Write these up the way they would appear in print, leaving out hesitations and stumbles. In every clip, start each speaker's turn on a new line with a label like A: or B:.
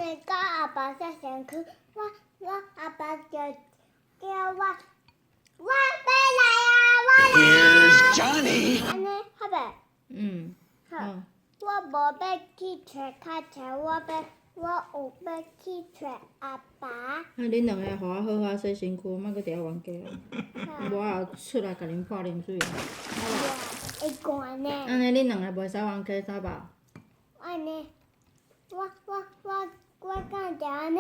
A: 尼跟阿爸在上去，我阿爸就叫我回来啊，我来。
B: Here's Johnny.
A: 安尼好袂？好。我无要去找较车，我有要去找阿爸。
C: 恁两个互我好好洗身躯，莫搁伫遐冤家哦。我也出来甲恁泼冷水啊。
A: 会寒呢。
C: 安尼恁两个袂使冤家，知无？
A: 安尼，我敢就安尼，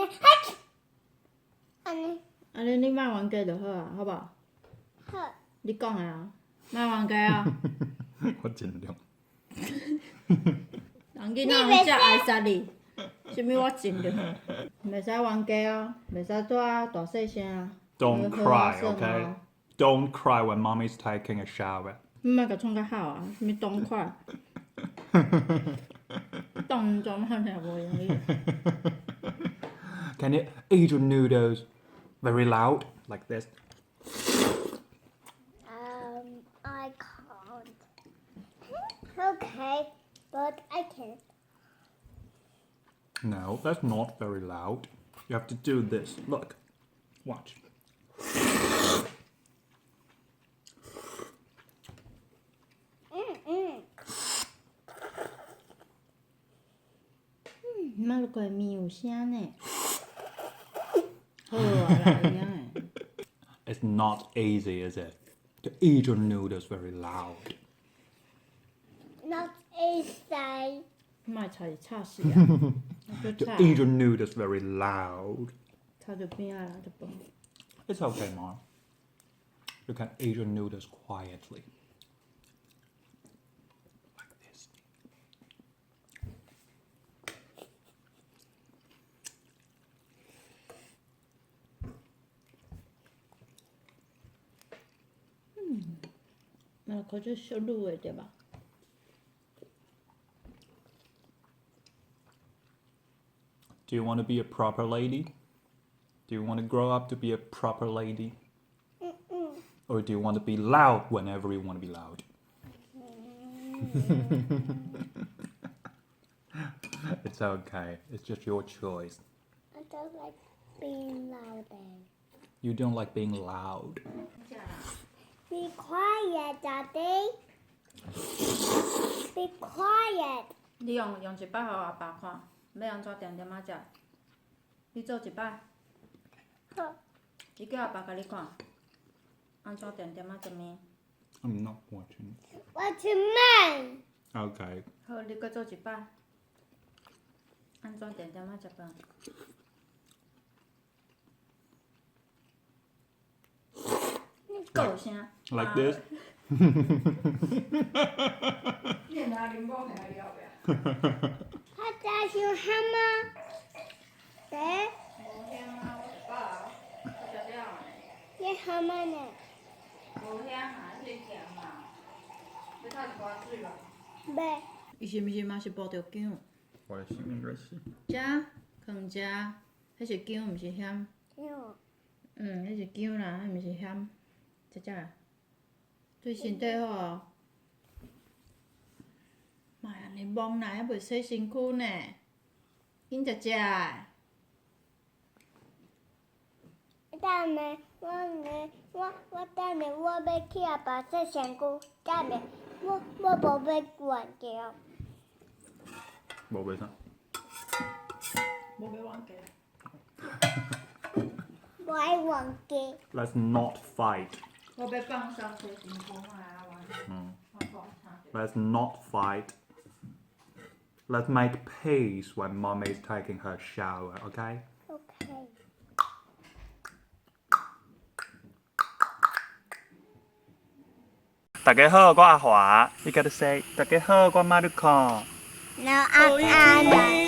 A: 安尼。
C: 安尼你莫冤家就好啊，好无？
A: 好。
C: 你讲的啊，莫冤家啊。
D: 我尽量。
C: 人囡仔会遮爱杀你，啥物我尽量？袂使冤家哦，袂使做啊大细声啊。
D: Don't
C: 好好
D: cry,
C: 耍
D: okay?
C: 哦
D: Don't cry when mommy's taking a shower.
C: 你莫甲创较好啊，啥物冻快？冻怎看起来无容易？
D: Can you eat your noodles very loud like this?
A: I can't. Okay, but I can.
D: No, that's not very loud. You have to do this. Look. Watch.
C: 莫落过面有声呢。好啊啦，会晓诶。
D: It's not easy, is it? To eat your noodles very loud.
A: Not easy.
C: 莫吵吵死啊！
D: To
C: 就吵，
D: eat your noodles very loud.
C: 吵就边啊啦，就饭。
D: It's okay, Mom. You can eat your noodles quietly. Like this.
C: 莫靠这小卤的对吧？
D: Do you want to be a proper lady? Do you want to grow up to be a proper lady? Or do you want to be loud whenever you want to be loud? It's okay. It's just your choice.
A: I don't like being loud.
D: You don't like being loud.
A: Be quiet, Daddy. Be quiet.
C: 你用一摆互阿爸看，要安怎点点仔食？你做一摆，
A: 好。
C: 伊叫阿爸甲你看，安怎点点仔食面？
D: I'm not watching.
A: What's mine?
D: Okay.
C: 好，你搁做一摆，安怎点点仔食饭？够声。
D: Like this?
C: 你拿啉某下了袂？
A: 他在想什么？对，
C: 无香啊，我食饱啊，我食了呢。
A: 你什么呢？
C: 无香啊，你咸啊，要泡一寡水无？
A: 没。
C: 伊是毋是嘛是抱着姜？
D: 我的心应该是。
C: 食，放食，迄是姜，毋是咸。
A: 有。
C: 迄是姜啦，迄毋是咸。食食，对身体好哦。莫安尼懵啦，还袂洗身躯呢。紧食食的。
A: 等下，我等下我要去阿爸洗身躯，等下我无要冤家。
D: 无袂啥。
C: 无要冤家。
A: 无爱冤家。
D: Let's not fight.
C: 我要放手洗身躯，莫来冤。我讲差。
D: Let's not fight. Let's make peace when mommy is taking her shower, okay?
A: Okay.
D: 大家好，我阿华。You gotta say， 大家好，我马鲁康。
A: No, I'm Anna.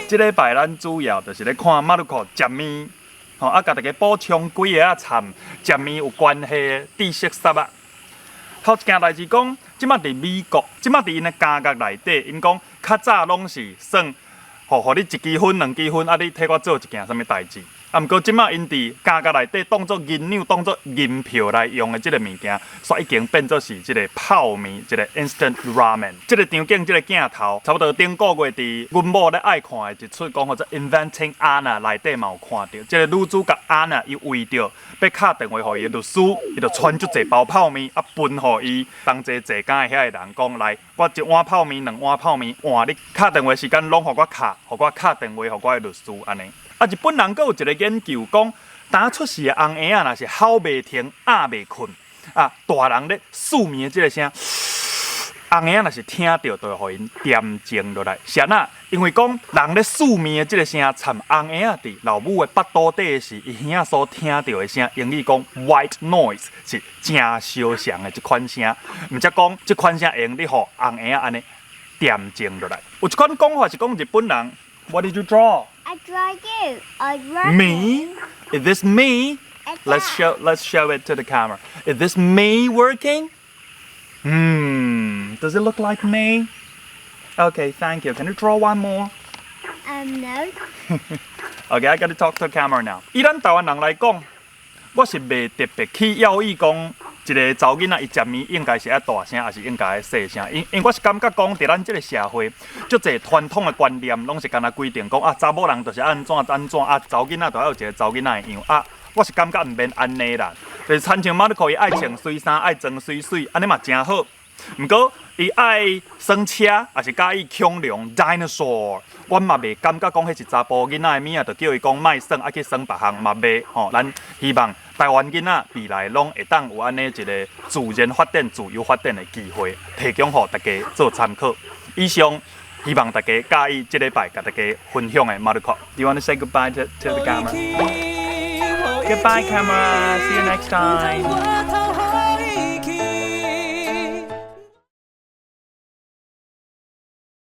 D: 即礼拜咱主要就是咧看马鲁克食面，吼啊，甲大家补充几个掺食面有关系的知识识啊。头一件代志讲，即马伫美国，即马伫因的家国内底，因讲较早拢是算，互你1积分、2积分，啊，你替我做一件啥物代志。啊，毋过即马因伫家家内底当做银两、当做银票来用的即个物件，煞已经变做是即个泡面，即个 instant ramen。即个场景，即个镜头，差不多顶个月伫阮某咧爱看的一出讲，或者 Inventing Anna 内底嘛有看到，即个女主角 Anna 伊为着要敲电话互伊律师，伊就传足侪包泡面啊分互伊同齐坐间的遐个人讲来，我一碗泡面、2碗泡面，换你敲电话时间拢互我敲，互我敲电话互我的律师安尼。啊，日本人阁有一个研究讲，当出世的红婴仔若是吼袂停、压袂困，啊，大人咧睡眠的即个声，红婴仔若是听到，就会互因恬静落来。是安那？因为讲人咧睡眠的即个声，参红婴仔伫老母的腹肚底的时，伊耳仔所听到的声，英语讲 white noise 是正小声的一款声，毋则讲即款声会用你互红婴仔安尼恬静落来。有一款讲法是讲日本人 ，What did you draw?
A: I draw you. I draw
D: Me? Is this me? Let's show it to the camera. Is this me working? Does it look like me? Okay, thank you. Can you draw one more?
A: No.
D: Okay, I gotta talk to the camera now. 以咱台湾人来讲，我是袂特别去要意讲一个查某囡仔伊食面应该是爱大声，还是应该爱细声？因我是感觉讲，伫咱即个社会，足侪传统的观念，拢是干那规定讲啊，查某人就是安怎，啊，查某囡仔就要有一个查某囡仔的样啊。我是感觉毋免安尼啦，就是亲像马你可以爱穿水衫，爱装水水，安尼嘛真好。毋过伊爱耍车，也是介意恐龙 dinosaur， 我嘛袂感觉讲迄是查甫囡仔的物啊，就叫伊讲莫耍，爱去耍别项嘛袂吼。咱希望台湾囡仔未来拢会当有安尼一个自然发展、自由发展的机会，提供互大家做参考。以上希望大家介意这礼拜甲大家分享的马路口。Do you want to say goodbye to the camera? Goodbye, camera. See you next time.